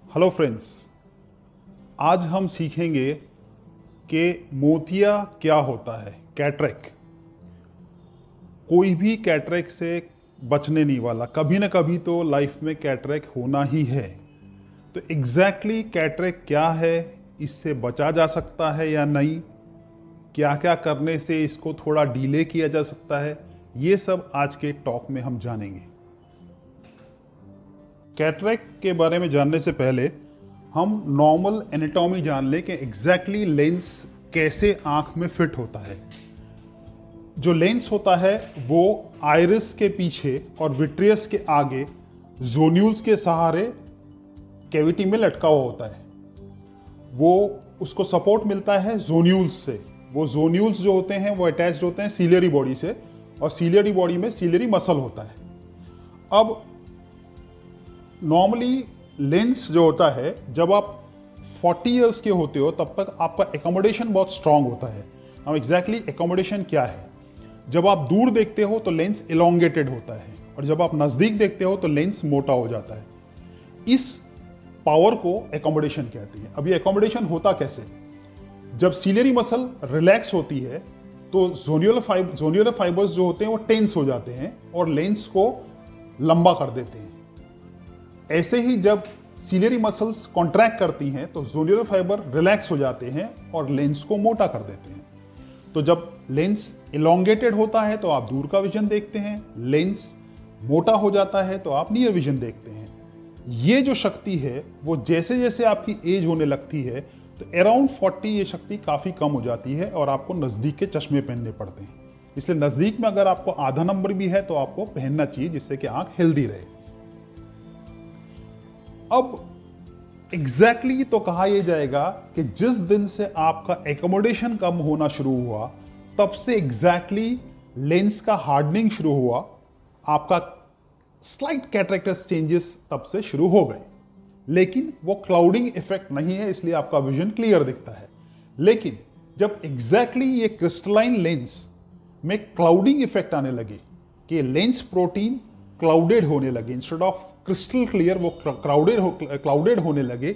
Hello friends, आज हम सीखेंगे कि मोतिया क्या होता है। कैटरेक्ट, कोई भी कैटरेक्ट से बचने नहीं वाला, कभी ना कभी तो लाइफ में कैटरेक्ट होना ही है। तो एग्जैक्टली कैटरेक्ट क्या है, इससे बचा जा सकता है या नहीं, क्या क्या करने से इसको थोड़ा डिले किया जा सकता है, ये सब आज के टॉक में हम जानेंगे। कैटरेक्ट के बारे में जानने से पहले हम नॉर्मल एनाटॉमी जान लें कि एग्जैक्टली लेंस कैसे आंख में फिट होता है। जो लेंस होता है वो आइरिस के पीछे और विट्रियस के आगे जोन्यूल्स के सहारे कैविटी में लटका हुआ होता है। वो उसको सपोर्ट मिलता है जोन्यूल्स से। वो जोन्यूल्स जो होते हैं वो अटैच्ड होते हैं सीलियरी बॉडी से, और सीलियरी बॉडी में सीलियरी मसल होता है। अब नॉर्मली लेंस जो होता है, जब आप 40 इयर्स के होते हो तब तक आपका एकोमोडेशन बहुत स्ट्रांग होता है। अब एग्जैक्टली एकोमोडेशन क्या है? जब आप दूर देखते हो तो लेंस इलोंगेटेड होता है, और जब आप नजदीक देखते हो तो लेंस मोटा हो जाता है। इस पावर को एकोमोडेशन कहते हैं। अब ये एकोमोडेशन होता कैसे? जब सीलियरी मसल रिलैक्स होती है तो जोन्युलर फाइबर्स जो होते हैं वो टेंस हो जाते हैं और लेंस को लंबा कर देते हैं। ऐसे ही जब सीलियरी मसल्स कॉन्ट्रैक्ट करती हैं तो जोन्युलर फाइबर रिलैक्स हो जाते हैं और लेंस को मोटा कर देते हैं। तो जब लेंस इलोंगेटेड होता है तो आप दूर का विजन देखते हैं, लेंस मोटा हो जाता है तो आप नियर विजन देखते हैं। ये जो शक्ति है वो जैसे जैसे आपकी एज होने लगती है तो अराउंड 40 ये शक्ति काफी कम हो जाती है और आपको नजदीक के चश्मे पहनने पड़ते हैं। इसलिए नजदीक में अगर आपको आधा नंबर भी है तो आपको पहनना चाहिए, जिससे कि आंख हेल्दी रहे। अब एग्जैक्टली तो कहा यह जाएगा कि जिस दिन से आपका एकोमोडेशन कम होना शुरू हुआ तब से एग्जैक्टली लेंस का हार्डनिंग शुरू हुआ। आपका स्लाइट कैटरेक्टस चेंजेस तब से शुरू हो गए, लेकिन वो क्लाउडिंग इफेक्ट नहीं है, इसलिए आपका विजन क्लियर दिखता है। लेकिन जब एग्जैक्टली ये क्रिस्टलाइन लेंस में क्लाउडिंग इफेक्ट आने लगे कि लेंस प्रोटीन क्लाउडेड होने लगे, इंस्टेड ऑफ क्रिस्टल क्लियर वो क्लाउडेड होने लगे,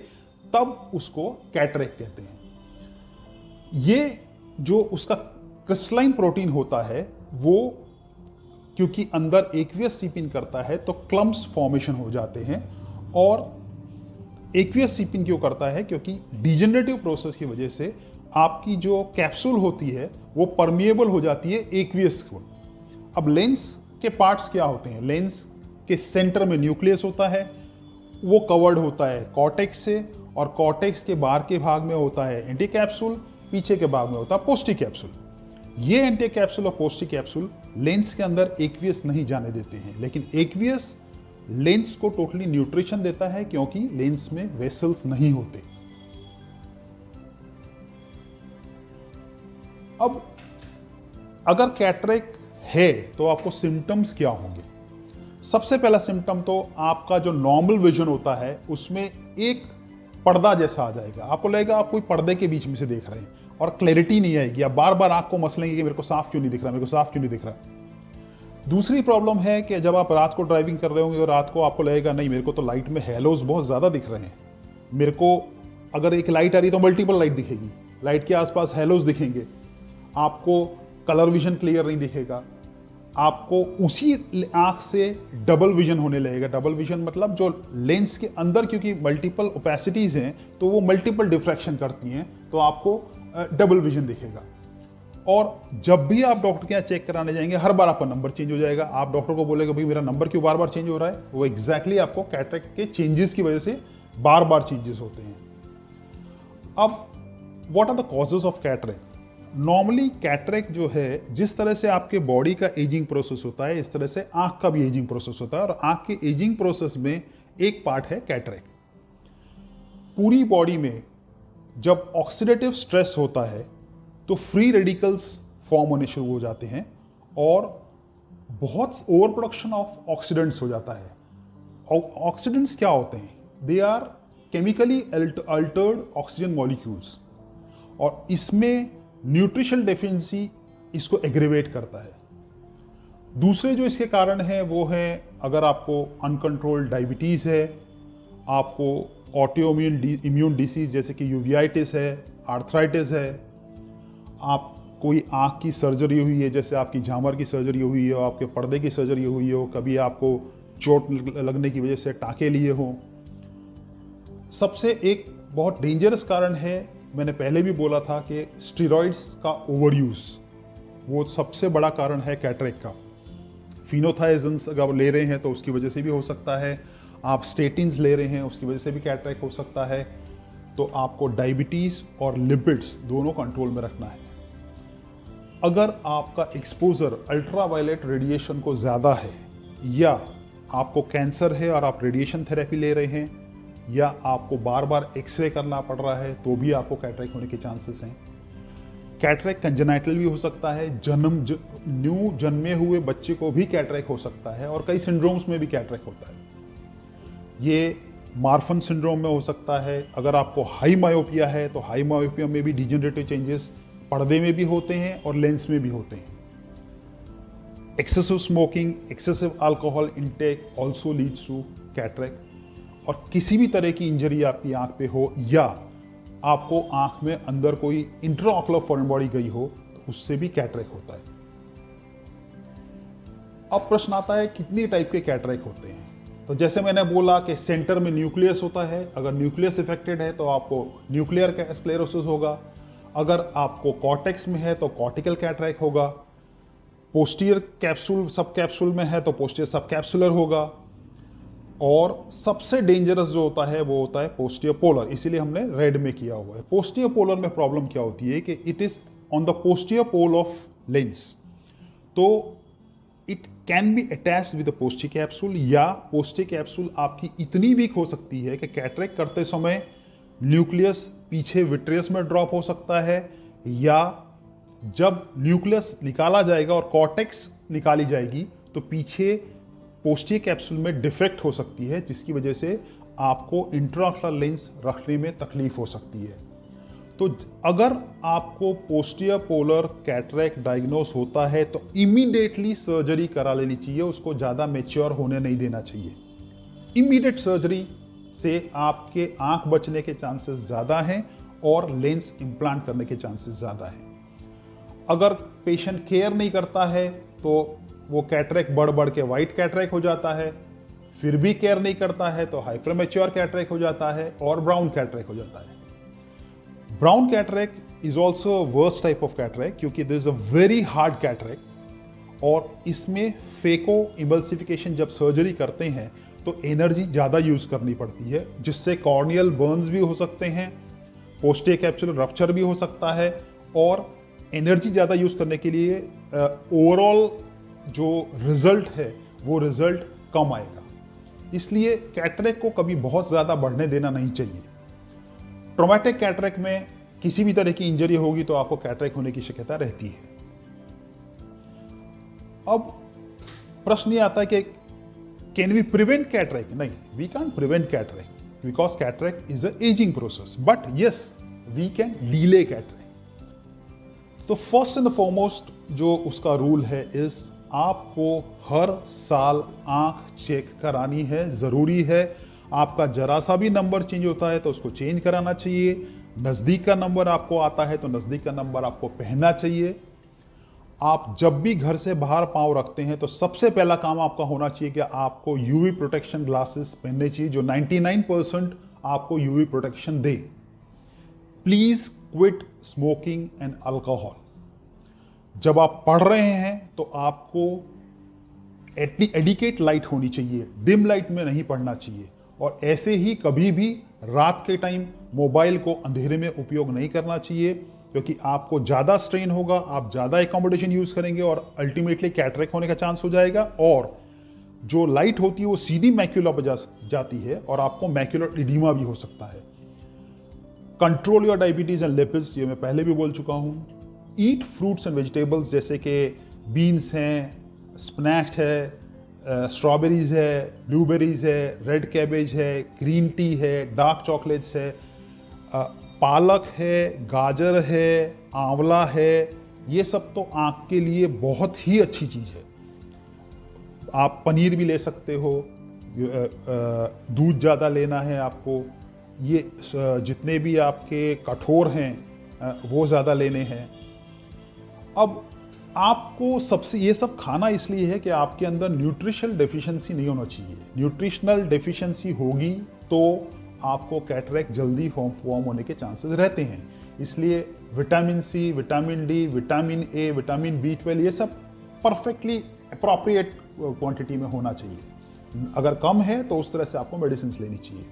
तब उसको कैटरेक्ट कहते हैं। ये जो उसका क्रिस्टलाइन प्रोटीन होता है वो क्योंकि अंदर एक्वियस सीप इन करता है तो क्लम्प्स फॉर्मेशन हो जाते हैं। और एक्वियस सीप इन क्यों करता है? क्योंकि डिजेनरेटिव प्रोसेस की वजह से आपकी जो कैप्सूल होती है वो परमिएबल हो जाती है एक्वियस को। अब लेंस के पार्ट्स क्या होते हैं? लेंस के सेंटर में न्यूक्लियस होता है, वो कवर्ड होता है कॉर्टेक्स से, और कॉर्टेक्स के बाहर के भाग में होता है एंटी कैप्सूल, पीछे के भाग में होता है पोस्टी कैप्सूल। ये एंटी कैप्सूल और पोस्टी कैप्सूल लेंस के अंदर एक्वियस नहीं जाने देते हैं, लेकिन एक्वियस लेंस को टोटली न्यूट्रिशन देता है क्योंकि लेंस में वेसल्स नहीं होते। अब अगर कैटरेक्ट है तो आपको सिम्टम्स क्या होंगे? सबसे पहला सिम्टम तो आपका जो नॉर्मल विजन होता है उसमें एक पर्दा जैसा आ जाएगा। आपको लगेगा आप कोई पर्दे के बीच में से देख रहे हैं और क्लैरिटी नहीं आएगी। आप बार बार आंख को मसलेंगे कि मेरे को साफ क्यों नहीं दिख रहा, मेरे को साफ क्यों नहीं दिख रहा। दूसरी प्रॉब्लम है कि जब आप रात को ड्राइविंग कर रहे होंगे और रात को आपको लगेगा नहीं मेरे को तो लाइट में हेलोज बहुत ज्यादा दिख रहे हैं, मेरे को अगर एक लाइट आ रही है तो मल्टीपल लाइट दिखेगी, लाइट के आसपास हेलोज दिखेंगे, आपको कलर विजन क्लियर नहीं दिखेगा, आपको उसी आंख से डबल विजन होने लगेगा। डबल विजन मतलब जो लेंस के अंदर क्योंकि मल्टीपल ओपेसिटीज हैं तो वो मल्टीपल डिफ्रैक्शन करती हैं, तो आपको डबल विजन दिखेगा। और जब भी आप डॉक्टर के यहाँ चेक कराने जाएंगे हर बार आपका नंबर चेंज हो जाएगा। आप डॉक्टर को बोलेगा भाई मेरा नंबर क्यों बार बार चेंज हो रहा है? वो एग्जैक्टली आपको कैटरेक्ट के चेंजेस की वजह से बार बार चेंजेस होते हैं। अब what are the causes of cataract? Normally cataract जो है, जिस तरह से आपके बॉडी का एजिंग प्रोसेस होता है इस तरह से आंख का भी एजिंग प्रोसेस होता है, और आंख के एजिंग प्रोसेस में एक पार्ट है कैटरेक्ट। पूरी बॉडी में जब ऑक्सीडेटिव स्ट्रेस होता है तो फ्री रेडिकल्स फॉर्म होने शुरू हो जाते हैं और बहुत ओवर प्रोडक्शन ऑफ ऑक्सीडेंट्स हो जाता है। ऑक्सीडेंट्स क्या होते हैं? They are chemically altered oxygen molecules, और इसमें न्यूट्रिशनल डेफिशिएंसी इसको एग्रीवेट करता है। दूसरे जो इसके कारण हैं वो है, अगर आपको अनकंट्रोल्ड डायबिटीज है, आपको ऑटोइम्यून इम्यून डिसीज जैसे कि यूवियाइटिस है, आर्थराइटिस है, आप कोई आँख की सर्जरी हुई है, जैसे आपकी झामर की सर्जरी हुई हो, आपके पर्दे की सर्जरी हुई हो, कभी आपको चोट लगने की वजह से टाँके लिए हों। सबसे एक बहुत डेंजरस कारण है, मैंने पहले भी बोला था कि स्टेरॉइड्स का ओवर यूज़, वो सबसे बड़ा कारण है कैटरेक्ट का। फिनोथाइजन्स अगर आप ले रहे हैं तो उसकी वजह से भी हो सकता है, आप स्टेटिन्स ले रहे हैं उसकी वजह से भी कैटरेक्ट हो सकता है। तो आपको डायबिटीज़ और लिपिड्स दोनों कंट्रोल में रखना है। अगर आपका एक्सपोजर अल्ट्रावायलेट रेडिएशन को ज़्यादा है, या आपको कैंसर है और आप रेडिएशन थेरेपी ले रहे हैं, या आपको बार बार एक्सरे करना पड़ रहा है, तो भी आपको कैटरेक्ट होने के चांसेस हैं। कैटरेक्ट कंजेनाइटल भी हो सकता है, न्यू जन्मे हुए बच्चे को भी कैटरेक्ट हो सकता है, और कई सिंड्रोम्स में भी कैटरेक्ट होता है। ये मार्फन सिंड्रोम में हो सकता है। अगर आपको हाई मायोपिया है तो हाई मायोपिया में भी डिजेनरेटिव चेंजेस पर्दे में भी होते हैं और लेंस में भी होते हैं। Excessive smoking, excessive alcohol intake also leads to cataract. और किसी भी तरह की इंजरी आपकी आंख पे हो, या आपको आंख में अंदर कोई इंट्राऑक्युलर फॉरेन बॉडी गई हो, तो उससे भी कैटरेक्ट होता है। अब प्रश्न आता है कितनी टाइप के कैटरेक्ट होते हैं। तो जैसे मैंने बोला कि सेंटर में न्यूक्लियस होता है, अगर न्यूक्लियस इफेक्टेड है तो आपको न्यूक्लियर स्क्लेरोसिस होगा। अगर आपको कॉर्टेक्स में है तो कॉर्टिकल कैटरेक्ट होगा। पोस्टीरियर कैप्सूल सब कैप्सूल में है तो पोस्टीरियर सब कैप्सुलर होगा। और सबसे डेंजरस जो होता है वो होता है पोस्टीरियर पोलर, इसीलिए हमने रेड में किया हुआ है। पोस्टीरियर पोलर में प्रॉब्लम क्या होती है कि it is on the posterior pole of lens, तो it can be attached with posterior capsule, या पोस्टी कैप्सूल आपकी इतनी वीक हो सकती है कि कैटरेक्ट करते समय न्यूक्लियस पीछे विट्रियस में ड्रॉप हो सकता है, या जब न्यूक्लियस निकाला जाएगा और कॉर्टेक्स निकाली जाएगी तो पीछे पोस्टी कैप्सूल में डिफेक्ट हो सकती है, जिसकी वजह से आपको इंट्राऑक्युलर लेंस रखने में तकलीफ हो सकती है। तो अगर आपको पोस्टीरियर पोलर कैटरेक्ट डायग्नोस होता है तो इमीडिएटली सर्जरी करा लेनी चाहिए, उसको ज़्यादा मैच्योर होने नहीं देना चाहिए। इमीडिएट सर्जरी से आपके आंख बचने के चांसेस ज़्यादा हैं और लेंस इम्प्लांट करने के चांसेस ज़्यादा हैं। अगर पेशेंट केयर नहीं करता है तो वो कैटरेक्ट बढ़ बढ़ के वाइट कैटरेक्ट हो जाता है, फिर भी केयर नहीं करता है तो हाइपरमैच्योर कैटरेक्ट हो जाता है और ब्राउन कैटरेक्ट हो जाता है। Brown cataract is also worst type of cataract, क्योंकि this is a very hard cataract, और इसमें फेको इमल्सिफिकेशन जब सर्जरी करते हैं तो एनर्जी ज़्यादा यूज करनी पड़ती है, जिससे कॉर्नियल बर्न्स भी हो सकते हैं, पोस्टीरियर कैप्सुलर रप्चर भी हो सकता है, और एनर्जी ज़्यादा यूज करने के लिए ओवरऑल जो रिजल्ट है वो रिजल्ट कम आएगा। इसलिए कैटरेक्ट को कभी बहुत ज़्यादा बढ़ने देना नहीं चाहिए। ट्रॉमेटिक कैटरेक्ट में किसी भी तरह की इंजरी होगी तो आपको कैटरेक्ट होने की शक्यता रहती है। अब प्रश्न ये आता है कि कैन वी प्रिवेंट कैटरेक्ट? नहीं, we can't prevent cataract because cataract is a ageing process, but yes we can delay cataract. तो फर्स्ट एंड फॉरमोस्ट जो उसका रूल है इज आपको हर साल आंख चेक करानी है, जरूरी है। आपका जरा सा भी नंबर चेंज होता है तो उसको चेंज कराना चाहिए। नजदीक का नंबर आपको आता है तो नजदीक का नंबर आपको पहनना चाहिए। आप जब भी घर से बाहर पांव रखते हैं तो सबसे पहला काम आपका होना चाहिए कि आपको यूवी प्रोटेक्शन ग्लासेस पहनने चाहिए जो 99% आपको UV protection they. Please quit smoking and alcohol. जब आप पढ़ रहे हैं तो आपको एडिकेट लाइट होनी चाहिए, डिम लाइट में नहीं पढ़ना चाहिए। और ऐसे ही कभी भी रात के टाइम मोबाइल को अंधेरे में उपयोग नहीं करना चाहिए, क्योंकि आपको ज़्यादा स्ट्रेन होगा, आप ज़्यादा एकोमोडेशन यूज़ करेंगे और अल्टीमेटली कैटरेक्ट होने का चांस हो जाएगा। और जो लाइट होती है वो सीधी मैक्यूला पर जाती है और आपको मैक्यूलर इडीमा भी हो सकता है। Control your diabetes and lipids, ये मैं पहले भी बोल चुका हूँ। ईट फ्रूट्स एंड वेजिटेबल्स, जैसे कि बीन्स हैं, स्पिनच है, स्ट्रॉबेरीज है, ब्लूबेरीज है, रेड कैबेज है, ग्रीन टी है, डार्क चॉकलेट्स है, पालक है, गाजर है, आंवला है। ये सब तो आँख के लिए बहुत ही अच्छी चीज़ है। आप पनीर भी ले सकते हो, दूध ज़्यादा लेना है आपको, ये जितने भी आपके कठोर हैं वो ज़्यादा लेने हैं। अब आपको सबसे ये सब खाना इसलिए है कि आपके अंदर न्यूट्रिशनल डेफिशिएंसी नहीं होना चाहिए। न्यूट्रिशनल डेफिशिएंसी होगी तो आपको कैटरेक्ट जल्दी फॉर्म होने के चांसेस रहते हैं। इसलिए vitamin C, vitamin D, vitamin A, vitamin B12 ये सब परफेक्टली अप्रोप्रिएट क्वांटिटी में होना चाहिए। अगर कम है तो उस तरह से आपको मेडिसिन लेनी चाहिए।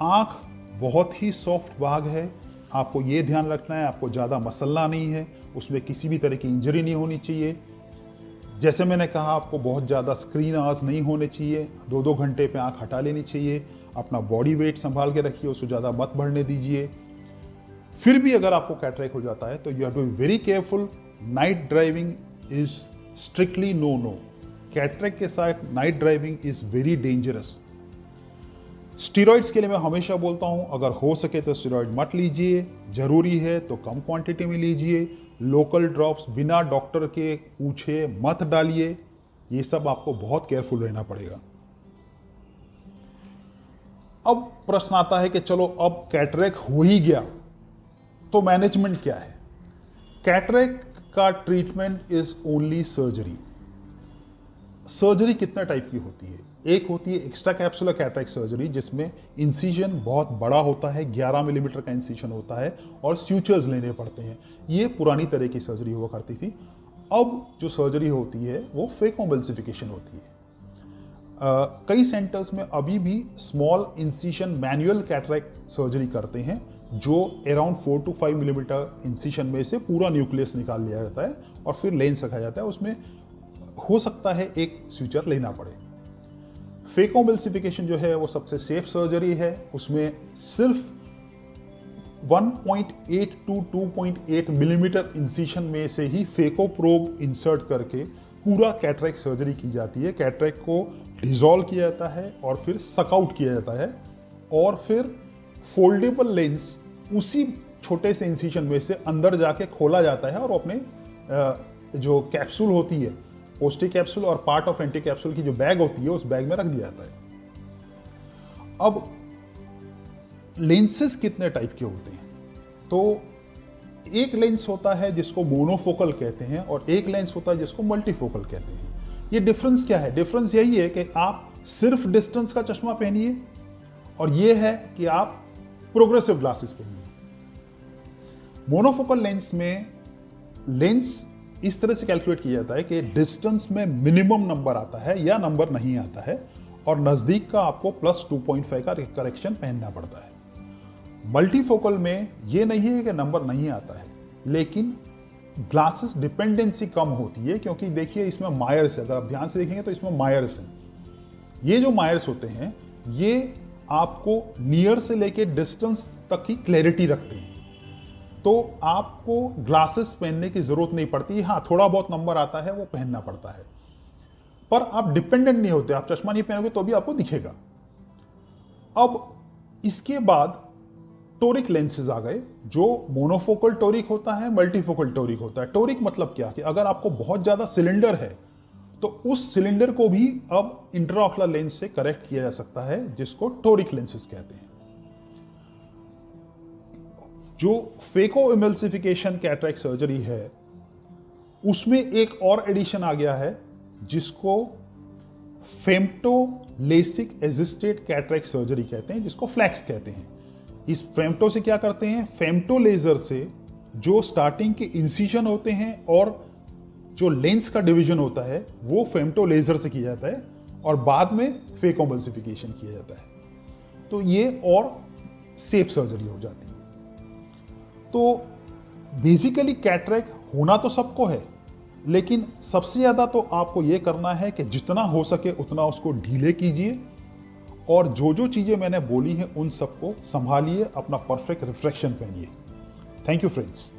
आँख बहुत ही सॉफ्ट भाग है, आपको ये ध्यान रखना है, आपको ज़्यादा मसलना नहीं है, उसमें किसी भी तरह की इंजरी नहीं होनी चाहिए। जैसे मैंने कहा, आपको बहुत ज़्यादा स्क्रीन आवर्स नहीं होने चाहिए, 2-2 घंटे पे आँख हटा लेनी चाहिए। अपना बॉडी वेट संभाल के रखिए, उसको ज़्यादा मत बढ़ने दीजिए। फिर भी अगर आपको कैटरेक्ट हो जाता है तो you have to be very careful. Night driving is strictly no. Cataract के साथ night driving is very dangerous. Steroids के लिए मैं हमेशा बोलता हूं, अगर हो सके तो स्टीरॉइड मत लीजिए, जरूरी है तो कम क्वांटिटी में लीजिए। लोकल ड्रॉप्स बिना डॉक्टर के पूछे मत डालिए। ये सब आपको बहुत केयरफुल रहना पड़ेगा। अब प्रश्न आता है कि चलो अब कैटरेक्ट हो ही गया तो मैनेजमेंट क्या है। कैटरेक्ट का treatment is only surgery. Surgery कितने टाइप की होती है? एक होती है एक्स्ट्रा कैप्सुलर कैटरेक्ट सर्जरी, जिसमें इंसिजन बहुत बड़ा होता है, 11 मिलीमीटर का इंसिजन होता है और स्यूचर्स लेने पड़ते हैं। ये पुरानी तरह की सर्जरी हुआ करती थी। अब जो सर्जरी होती है वो फेकोएम्बल्सिफिकेशन होती है। कई सेंटर्स में अभी भी small incision manual cataract surgery करते हैं, जो अराउंड 4 to 5 मिलीमीटर इंसिजन में से पूरा न्यूक्लियस निकाल लिया जाता है और फिर लेंस रखा जाता है। उसमें हो सकता है एक स्यूचर लेना पड़े। फेकोएम्बल्सिफिकेशन जो है वो सबसे सेफ सर्जरी है। उसमें सिर्फ 1.8 to 2.8 मिलीमीटर इंसिजन में से ही फेको प्रोब इंसर्ट करके पूरा कैटरेक्ट सर्जरी की जाती है। कैटरेक्ट को डिसॉल्व किया जाता है और फिर सकआउट किया जाता है और फिर फोल्डेबल लेंस उसी छोटे से इंसिजन में से अंदर जाके खोला जाता है और अपने जो कैप्सूल होती है, पौष्टिक कैप्सूल और पार्ट ऑफ एंटी कैप्सूल की जो बैग होती है, उस बैग में रख दिया जाता है। अब लेंसेस कितने टाइप के होते हैं? तो एक लेंस होता है जिसको मोनोफोकल कहते हैं और एक लेंस होता है जिसको मल्टीफोकल कहते हैं। ये डिफरेंस क्या है? डिफरेंस यही है कि आप सिर्फ डिस्टेंस का चश्मा पहनिए और ये है कि आप प्रोग्रेसिव ग्लासेस पहनिए। मोनोफोकल लेंस में लेंस इस तरह से कैलकुलेट किया जाता है कि डिस्टेंस में मिनिमम नंबर आता है या नंबर नहीं आता है और नजदीक का आपको +2.5 का करेक्शन पहनना पड़ता है। मल्टीफोकल में ये नहीं है कि नंबर नहीं आता है, लेकिन ग्लासेस डिपेंडेंसी कम होती है, क्योंकि देखिए इसमें मायर्स है। अगर आप ध्यान से देखेंगे तो इसमें मायर्स हैं। ये जो मायर्स होते हैं ये आपको नियर से लेके डिस्टेंस तक की क्लैरिटी रखते हैं, तो आपको ग्लासेस पहनने की जरूरत नहीं पड़ती। हाँ, थोड़ा बहुत नंबर आता है वो पहनना पड़ता है, पर आप डिपेंडेंट नहीं होते। आप चश्मा नहीं पहनोगे तो भी आपको दिखेगा। अब इसके बाद टोरिक लेंसेज आ गए, जो मोनोफोकल टोरिक होता है, मल्टीफोकल टोरिक होता है। टोरिक मतलब क्या कि अगर आपको बहुत ज्यादा सिलेंडर है तो उस सिलेंडर को भी अब इंट्राऑकुलर लेंस से करेक्ट किया जा सकता है, जिसको टोरिक लेंसेज कहते हैं। जो फेकोएम्बल्सिफिकेशन कैटरेक्ट सर्जरी है उसमें एक और एडिशन आ गया है जिसको femto LASIK assisted cataract surgery कहते हैं, जिसको फ्लैक्स कहते हैं। इस फेम्टो से क्या करते हैं? फेम्टो लेजर से जो स्टार्टिंग के इंसिजन होते हैं और जो लेंस का डिवीजन होता है वो फेम्टो लेजर से किया जाता है और बाद में फेकोएम्बल्सिफिकेशन किया जाता है। तो ये और सेफ सर्जरी हो जाती है। तो बेसिकली कैटरेक्ट होना तो सबको है, लेकिन सबसे ज्यादा तो आपको यह करना है कि जितना हो सके उतना उसको ढीले कीजिए और जो जो चीजें मैंने बोली हैं उन सबको संभालिए, अपना परफेक्ट रिफ्लेक्शन पहनिए। Thank you friends.